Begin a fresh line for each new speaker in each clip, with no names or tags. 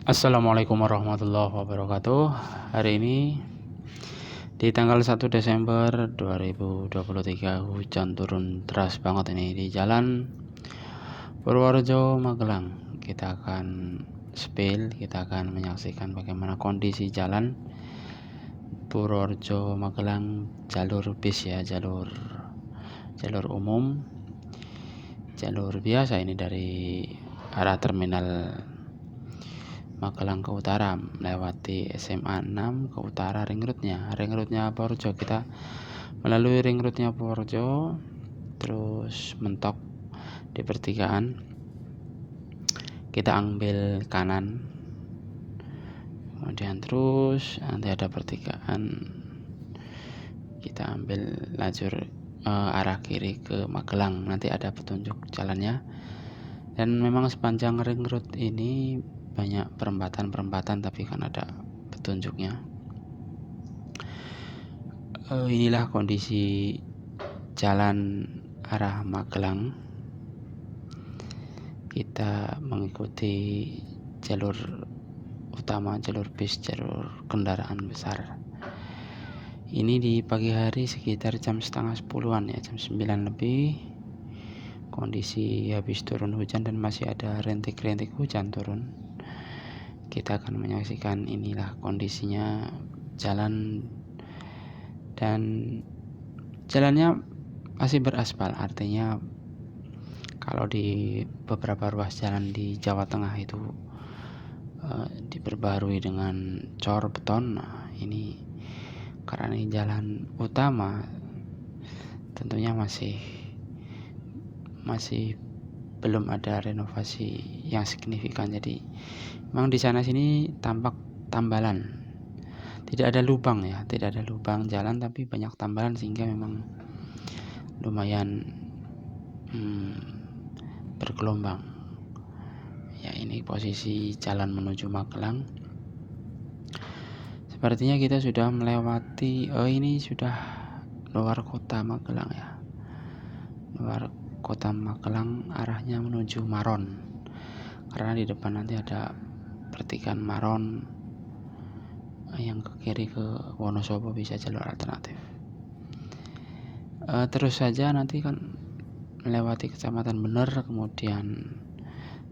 Assalamualaikum warahmatullahi wabarakatuh. Hari ini di tanggal 1 Desember 2023 hujan turun deras banget ini di jalan Purworejo Magelang. Kita akan kita akan menyaksikan bagaimana kondisi jalan Purworejo Magelang, jalur bis ya, jalur umum, jalur biasa ini dari arah terminal Magelang ke utara melewati SMA 6 ke utara ring roadnya Purworejo. Kita melalui ring roadnya Purworejo, terus mentok di pertigaan, kita ambil kanan, kemudian terus nanti ada pertigaan, kita ambil lajur arah kiri ke Magelang, nanti ada petunjuk jalannya. Dan memang sepanjang ring road ini banyak perempatan tapi kan ada petunjuknya. Inilah kondisi jalan arah Magelang. Kita mengikuti jalur utama, jalur bis, jalur kendaraan besar. Ini di pagi hari sekitar jam setengah 10-an ya, jam 9 lebih. Kondisi habis turun hujan dan masih ada rintik-rintik hujan turun. Kita akan menyaksikan inilah kondisinya jalan, dan jalannya masih beraspal, artinya kalau di beberapa ruas jalan di Jawa Tengah itu diperbarui dengan cor beton. Nah, ini karena ini jalan utama, tentunya masih belum ada renovasi yang signifikan. Jadi memang di sana sini tampak tambalan, tidak ada lubang ya, tidak ada lubang jalan tapi banyak tambalan, sehingga memang lumayan bergelombang ya. Ini posisi jalan menuju Magelang. Sepertinya kita sudah melewati, ini sudah luar kota Magelang ya, luar kota Magelang, arahnya menuju Maron, karena di depan nanti ada pertigaan Maron. Yang ke kiri ke Wonosobo bisa jalur alternatif. Terus saja nanti kan melewati Kecamatan Bener, kemudian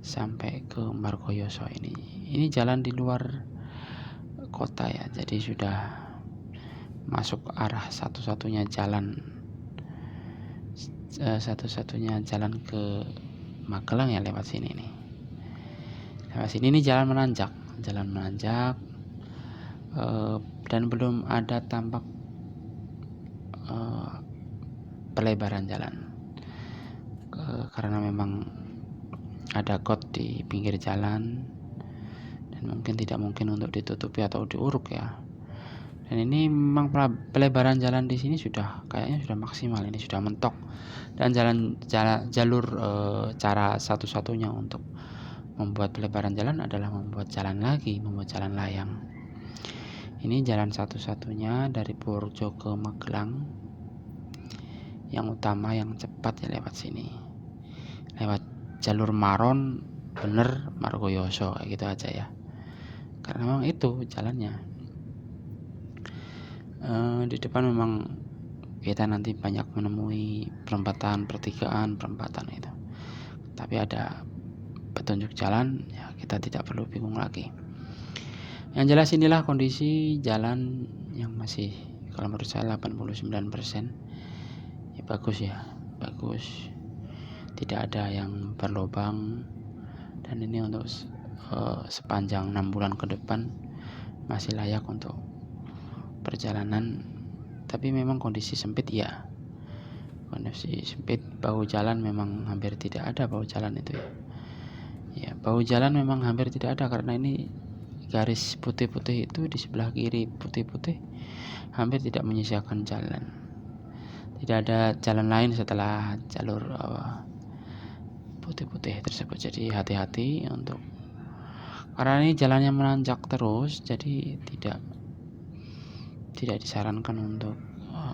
sampai ke Margoyoso. Ini jalan di luar kota ya, jadi sudah masuk arah satu-satunya jalan ke Magelang ya, lewat sini nih. Lewat sini ini jalan menanjak, dan belum ada tampak pelebaran jalan, karena memang ada got di pinggir jalan dan tidak mungkin untuk ditutupi atau diuruk ya. Dan ini memang pelebaran jalan di sini kayaknya sudah maksimal, ini sudah mentok. Dan jalur cara satu-satunya untuk membuat pelebaran jalan adalah membuat jalan layang. Ini jalan satu-satunya dari Purworejo ke Magelang yang utama, yang cepat ya, lewat sini, lewat jalur Maron, Bener, Margoyoso, kayak gitu aja ya, karena memang itu jalannya. Di depan memang kita nanti banyak menemui perempatan itu, tapi ada petunjuk jalan ya, kita tidak perlu bingung lagi. Yang jelas inilah kondisi jalan yang masih, kalau menurut saya 89% ya, bagus, tidak ada yang berlubang. Dan ini untuk sepanjang 6 bulan ke depan masih layak untuk perjalanan. Tapi memang kondisi sempit ya, bahu jalan memang hampir tidak ada, bahu jalan itu ya, bahu jalan memang hampir tidak ada, karena ini garis putih-putih itu di sebelah kiri, putih-putih, hampir tidak menyisakan jalan. Tidak ada jalan lain setelah jalur putih-putih tersebut. Jadi hati-hati karena ini jalannya menanjak terus, jadi tidak disarankan untuk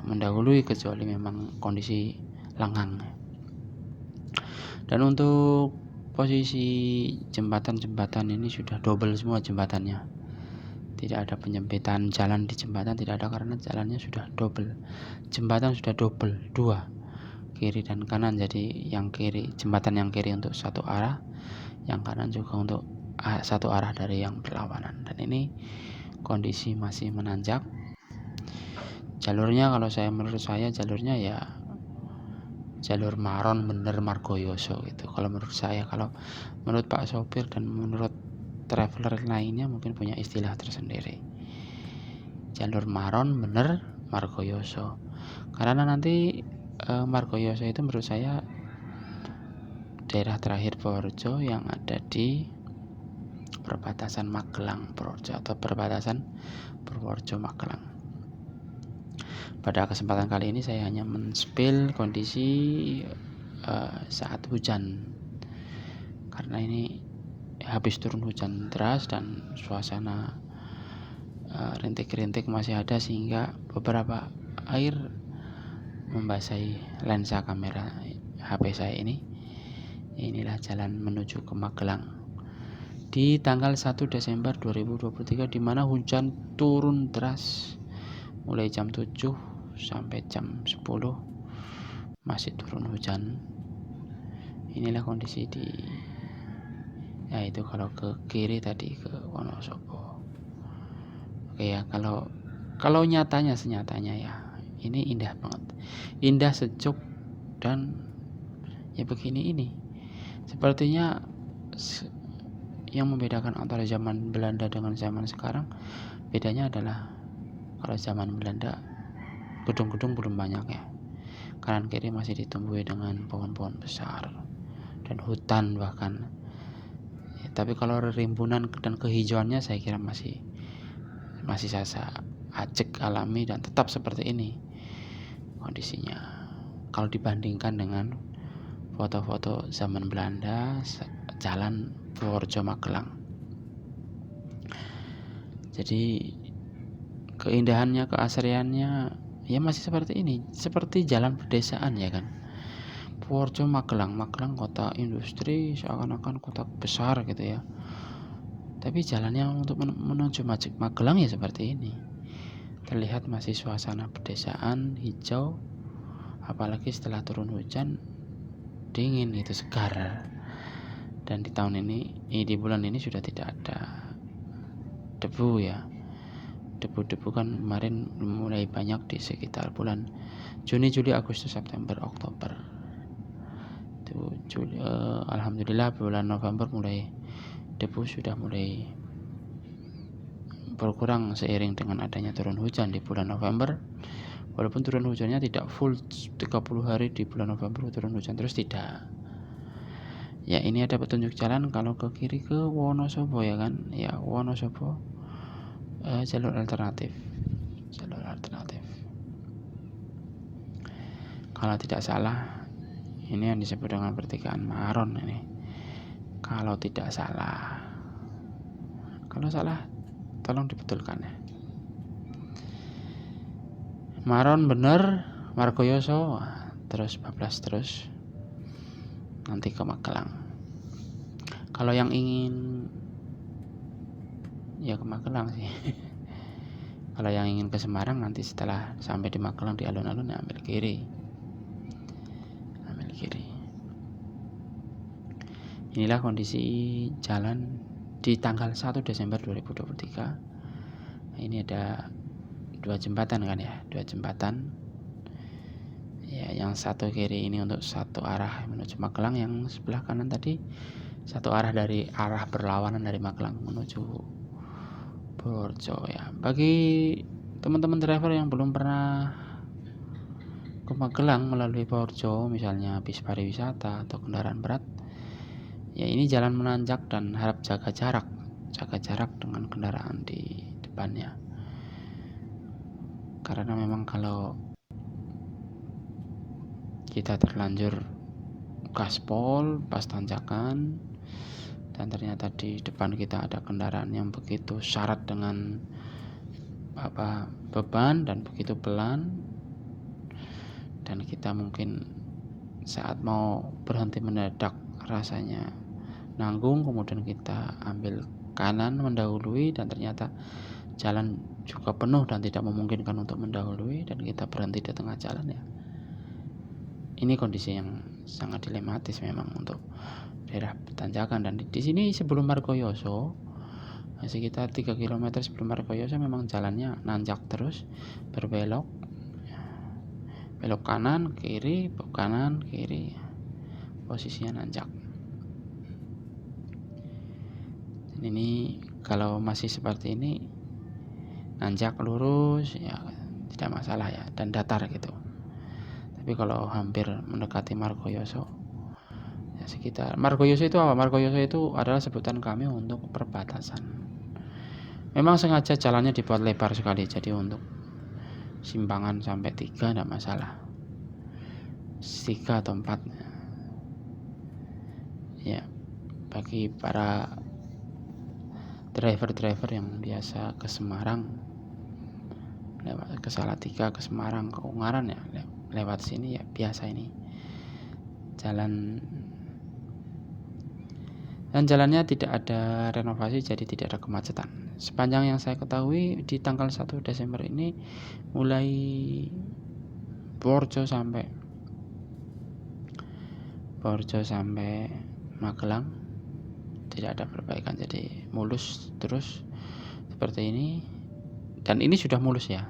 mendahului, kecuali memang kondisi lengang. Dan untuk posisi jembatan-jembatan ini sudah double semua jembatannya. Tidak ada penyempitan jalan di jembatan, tidak ada, karena jalannya sudah double. Jembatan sudah double, 2, kiri dan kanan. Jadi yang kiri, jembatan yang kiri untuk satu arah, yang kanan juga untuk satu arah dari yang berlawanan. Dan ini kondisi masih menanjak. Jalurnya, menurut saya jalurnya ya jalur Maron bener Margoyoso gitu. Kalau menurut saya, kalau menurut Pak sopir dan menurut traveler lainnya mungkin punya istilah tersendiri. Jalur Maron bener Margoyoso. Karena nanti Margoyoso itu menurut saya daerah terakhir Purworejo yang ada di perbatasan Magelang Purworejo atau perbatasan Purworejo Magelang. Pada kesempatan kali ini saya hanya men-spill kondisi saat hujan, karena ini habis turun hujan deras dan suasana rintik-rintik masih ada, sehingga beberapa air membasahi lensa kamera HP saya ini. Inilah jalan menuju ke Magelang di tanggal 1 Desember 2023, di mana hujan turun deras mulai jam 7 sampai jam 10 masih turun hujan. Inilah kondisi itu kalau ke kiri tadi ke Wonosobo. Oke ya, kalau senyatanya ya ini indah banget, indah, sejuk, dan ya begini. Ini sepertinya yang membedakan antara zaman Belanda dengan zaman sekarang, bedanya adalah kalau zaman Belanda gedung-gedung belum banyak ya, kanan kiri masih ditumbuhi dengan pohon-pohon besar dan hutan bahkan ya, tapi kalau rimbunan dan kehijauannya saya kira masih sasa acek, alami, dan tetap seperti ini kondisinya kalau dibandingkan dengan foto-foto zaman Belanda jalan Purworejo Magelang. Jadi keindahannya, keasriannya ya masih seperti ini, seperti jalan pedesaan ya kan. Purworejo Magelang kota industri, seakan-akan kota besar gitu ya, tapi jalannya untuk menuju Magelang ya seperti ini. Terlihat masih suasana pedesaan, hijau, apalagi setelah turun hujan, dingin gitu, segar. Dan di tahun ini, di bulan ini sudah tidak ada debu ya. Debu-debu kan kemarin mulai banyak di sekitar bulan Juni, Juli, Agustus, September, Oktober. Alhamdulillah bulan November debu sudah mulai berkurang seiring dengan adanya turun hujan di bulan November. Walaupun turun hujannya tidak full 30 hari di bulan November turun hujan terus, tidak. Ya ini ada petunjuk jalan kalau ke kiri ke Wonosobo ya kan. Ya Wonosobo jalur alternatif. Kalau tidak salah ini yang disebut dengan pertigaan Maron ini. Kalau tidak salah. Kalau salah tolong dibetulkan ya. Maron bener Margoyoso, terus bablas terus nanti ke Magelang. Kalau yang ingin ya ke Magelang sih. Kalau yang ingin ke Semarang, nanti setelah sampai di Magelang di alun-alun ya ambil kiri. Inilah kondisi jalan di tanggal 1 Desember 2023. Ini ada 2 jembatan kan ya, 2 jembatan. Ya, yang satu kiri ini untuk satu arah menuju Magelang, yang sebelah kanan tadi satu arah dari arah berlawanan dari Magelang menuju Purworejo ya. Bagi teman-teman driver yang belum pernah ke Magelang melalui Purworejo, misalnya bis pariwisata atau kendaraan berat, ya ini jalan menanjak dan harap jaga jarak dengan kendaraan di depannya. Karena memang kalau kita terlanjur gaspol pas tanjakan dan ternyata di depan kita ada kendaraan yang begitu syarat dengan beban dan begitu pelan, dan kita mungkin saat mau berhenti mendadak rasanya nanggung, kemudian kita ambil kanan mendahului dan ternyata jalan juga penuh dan tidak memungkinkan untuk mendahului dan kita berhenti di tengah jalan, ya ini kondisi yang sangat dilematis memang untuk daerah tanjakan. Dan di sini sebelum Margoyoso, sekitar 3 km sebelum Margoyoso memang jalannya nanjak terus, berbelok, belok kanan kiri, belok kanan kiri, posisinya nanjak. Dan ini kalau masih seperti ini nanjak lurus ya tidak masalah ya, dan datar gitu. Tapi kalau hampir mendekati Margoyoso, ya sekitar Margoyoso itu apa? Margoyoso itu adalah sebutan kami untuk perbatasan. Memang sengaja jalannya dibuat lebar sekali, jadi untuk simpangan sampai 3 tidak masalah, 3 atau 4 ya, bagi para driver yang biasa ke Semarang, lewat ke Salatiga, ke Semarang, ke Ungaran ya, lewat sini ya biasa ini jalan. Dan jalannya tidak ada renovasi, jadi tidak ada kemacetan. Sepanjang yang saya ketahui di tanggal 1 Desember ini mulai Borjo sampai Magelang tidak ada perbaikan, jadi mulus terus seperti ini. Dan ini sudah mulus ya.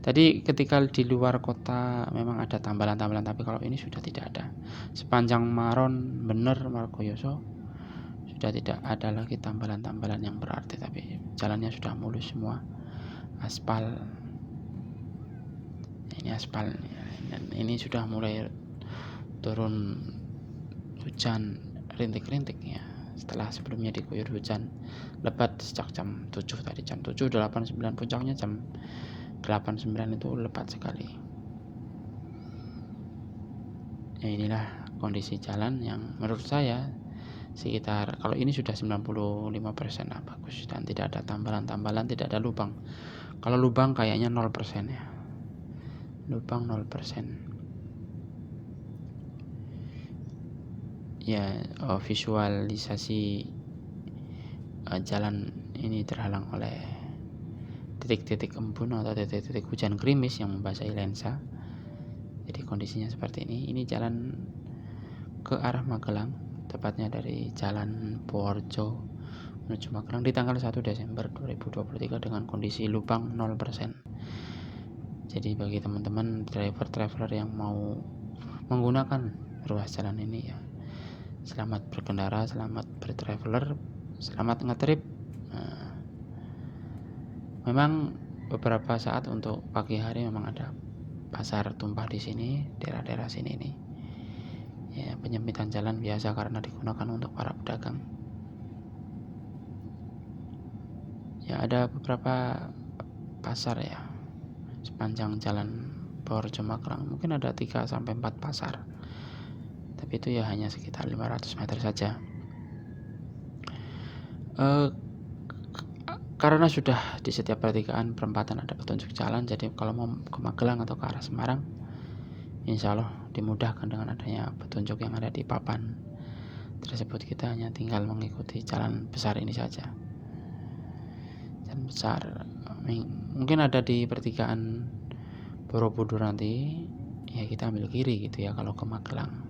Tadi ketika di luar kota memang ada tambalan-tambalan, tapi kalau ini sudah tidak ada. Sepanjang Maron bener Margoyoso sudah tidak ada lagi tambalan-tambalan yang berarti, tapi jalannya sudah mulus semua, aspal. Ini aspal, dan ini sudah mulai turun hujan rintik-rintik ya. Setelah sebelumnya diguyur hujan lebat sejak jam 7 tadi, jam 7, 8, 9, puncaknya jam 8, 9 itu lebat sekali. Ya inilah kondisi jalan yang menurut saya sekitar, kalau ini sudah 95% lah bagus, dan tidak ada tambalan-tambalan, tidak ada lubang. Kalau lubang kayaknya 0% ya, lubang 0%. Ya visualisasi jalan ini terhalang oleh titik-titik embun atau titik-titik hujan gerimis yang membasahi lensa. Jadi kondisinya seperti ini. Ini jalan ke arah Magelang, tepatnya dari Jalan Purworejo menuju Magelang di tanggal 1 Desember 2023 dengan kondisi lubang 0%. Jadi bagi teman-teman driver yang mau menggunakan ruas jalan ini ya, selamat berkendara, selamat bertraveler, selamat ngetrip. Memang beberapa saat untuk pagi hari memang ada pasar tumpah di sini, daerah-daerah sini ini. Ya, penyempitan jalan biasa karena digunakan untuk para pedagang. Ya, ada beberapa pasar ya sepanjang jalan Purworejo Magelang. Mungkin ada 3 sampai 4 pasar. Tapi itu ya hanya sekitar 500 meter saja. Karena sudah di setiap pertigaan perempatan ada petunjuk jalan, jadi kalau mau ke Magelang atau ke arah Semarang, insya Allah dimudahkan dengan adanya petunjuk yang ada di papan tersebut. Kita hanya tinggal mengikuti jalan besar ini saja. Jalan besar mungkin ada di pertigaan Borobudur nanti, ya kita ambil kiri gitu ya kalau ke Magelang.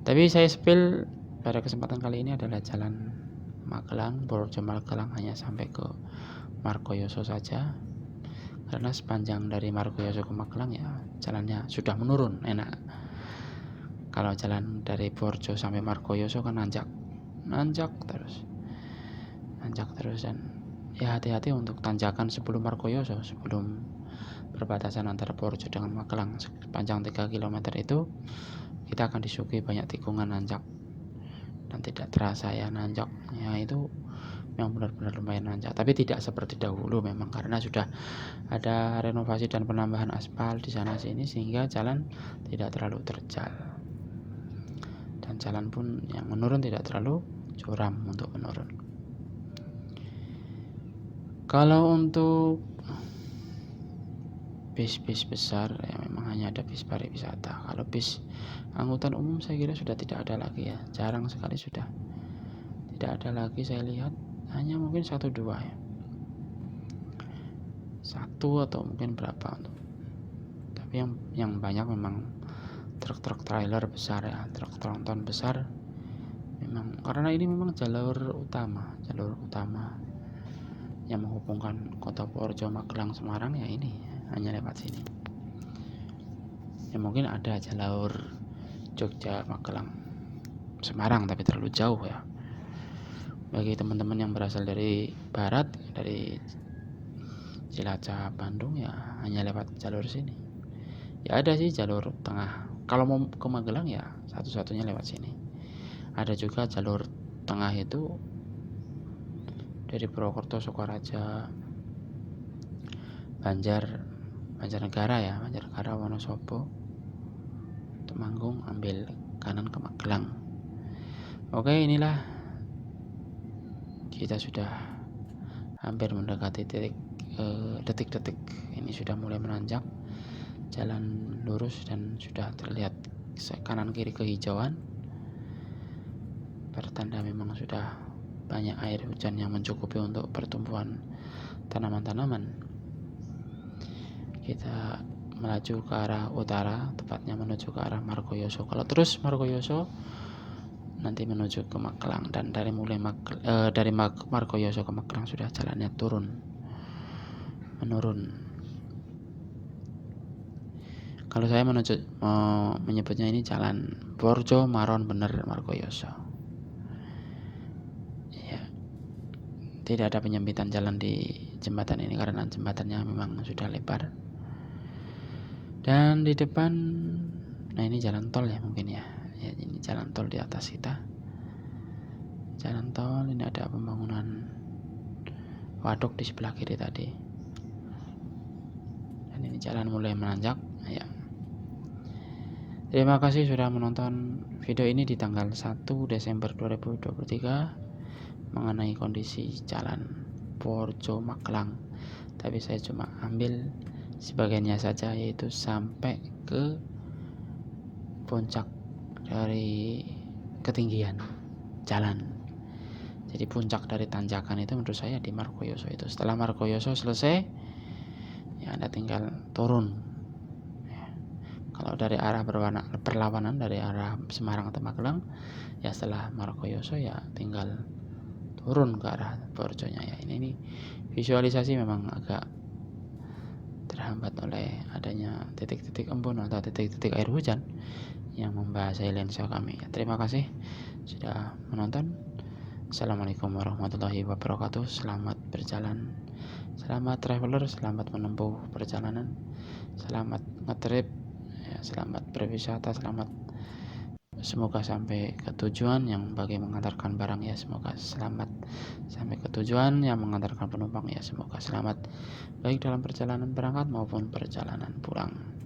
Tapi saya spill pada kesempatan kali ini adalah jalan Magelang, Purworejo Magelang hanya sampai ke Margoyoso saja, karena sepanjang dari Margoyoso ke Magelang ya jalannya sudah menurun, enak. Kalau jalan dari Purworejo sampai Margoyoso kan nanjak terus, dan ya hati-hati untuk tanjakan sebelum Margoyoso, sebelum perbatasan antara Purworejo dengan Magelang sepanjang 3 km itu kita akan disuguhi banyak tikungan nanjak. Dan tidak terasa ya nanjaknya itu memang benar-benar lumayan nanjak, tapi tidak seperti dahulu memang karena sudah ada renovasi dan penambahan aspal di sana sini sehingga jalan tidak terlalu terjal, dan jalan pun yang menurun tidak terlalu curam untuk menurun. Kalau untuk bis-bis besar ya memang hanya ada bis pariwisata. Kalau bis angkutan umum saya kira sudah tidak ada lagi ya, jarang sekali sudah. tidak ada lagi saya lihat, hanya mungkin 1-2 ya, 1 atau mungkin berapa. Tapi yang banyak memang truk-truk trailer besar ya, truk tronton besar memang, karena ini memang jalur utama yang menghubungkan kota Purworejo, Magelang, Semarang ya, ini hanya lewat sini. Ya mungkin ada jalur Jogja, Magelang, Semarang, tapi terlalu jauh ya. Bagi teman-teman yang berasal dari barat, dari Cilacap, Bandung, ya hanya lewat jalur sini. Ya ada sih jalur tengah, kalau mau ke Magelang ya satu-satunya lewat sini. Ada juga jalur tengah itu dari Purwokerto, Sukaraja, Banjarnegara ya, Banjarnegara, Wonosobo, Temanggung, ambil kanan ke Magelang. Oke, inilah kita sudah hampir mendekati detik-detik ini, sudah mulai menanjak jalan lurus dan sudah terlihat kanan kiri kehijauan, pertanda memang sudah banyak air hujan yang mencukupi untuk pertumbuhan tanaman-tanaman. Kita melaju ke arah utara, tepatnya menuju ke arah Margoyoso. Kalau terus Margoyoso nanti menuju ke Magelang, dan dari Margoyoso ke Magelang sudah jalannya menurun. Kalau saya menyebutnya ini jalan Borjo Maron Bener Margoyoso. Ya, tidak ada penyempitan jalan di jembatan ini karena jembatannya memang sudah lebar. Dan di depan, nah ini jalan tol ya mungkin ya. Ya, ini jalan tol di atas kita. Jalan tol ini ada pembangunan waduk di sebelah kiri tadi. Dan ini jalan mulai menanjak. Ya. Terima kasih sudah menonton video ini di tanggal 1 Desember 2023 mengenai kondisi jalan Purworejo Magelang. Tapi saya cuma ambil sebagiannya saja, yaitu sampai ke puncak dari ketinggian jalan. Jadi puncak dari tanjakan itu menurut saya di Margoyoso itu. Setelah Margoyoso selesai, ya Anda tinggal turun. Kalau dari arah berlawanan dari arah Semarang atau Magelang, ya setelah Margoyoso ya tinggal turun ke arah Purworejonya ya. Ini visualisasi memang agak terhambat oleh adanya titik-titik embun atau titik-titik air hujan yang membasahi lensa kami. Terima kasih sudah menonton. Assalamualaikum warahmatullahi wabarakatuh. Selamat berjalan, selamat traveler, selamat menempuh perjalanan, selamat ngetrip ya, selamat berwisata, semoga sampai ke tujuan. Yang bagi mengantarkan barang ya semoga selamat sampai ke tujuan, yang mengantarkan penumpang ya semoga selamat baik dalam perjalanan berangkat maupun perjalanan pulang.